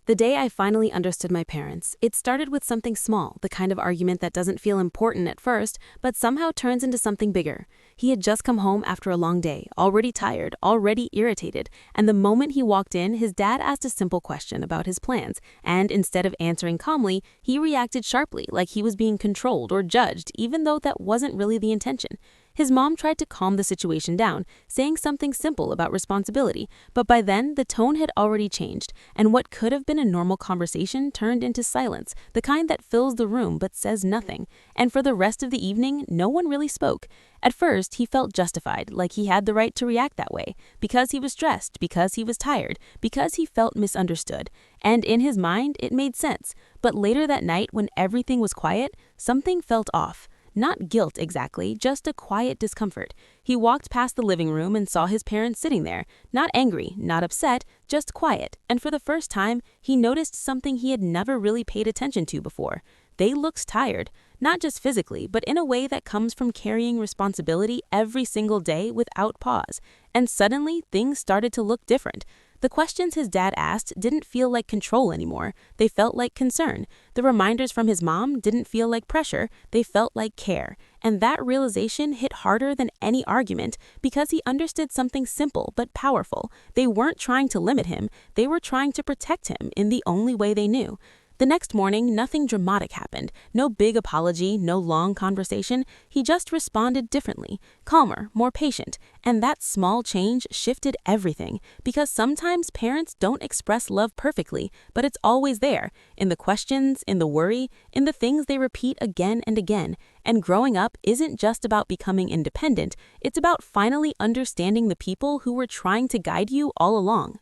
The day I finally understood my parents, it started with something small, the kind of argument that doesn't feel important at first, but somehow turns into something bigger. He had just come home after a long day, already tired, already irritated, and the moment he walked in, his dad asked a simple question about his plans, and instead of answering calmly, he reacted sharply, like he was being controlled or judged, even though that wasn't really the intention. His mom tried to calm the situation down, saying something simple about responsibility, but by then the tone had already changed, and what could have been a normal conversation turned into silence, the kind that fills the room but says nothing. And for the rest of the evening, no one really spoke. At first, he felt justified, like he had the right to react that way, because he was stressed, because he was tired, because he felt misunderstood. And in his mind, it made sense. But later that night, when everything was quiet, something felt off. Not guilt exactly, just a quiet discomfort. He walked past the living room and saw his parents sitting there, not angry, not upset, just quiet, and for the first time, he noticed something he had never really paid attention to before. They looked tired, not just physically, but in a way that comes from carrying responsibility every single day without pause. And suddenly, things started to look different. The questions his dad asked didn't feel like control anymore. They felt like concern. The reminders from his mom didn't feel like pressure. They felt like care. And that realization hit harder than any argument because he understood something simple but powerful. They weren't trying to limit him. They were trying to protect him in the only way they knew. The next morning, nothing dramatic happened. No big apology, no long conversation. He just responded differently, calmer, more patient. And that small change shifted everything. Because sometimes parents don't express love perfectly, but it's always there. In the questions, in the worry, in the things they repeat again and again. And growing up isn't just about becoming independent. It's about finally understanding the people who were trying to guide you all along.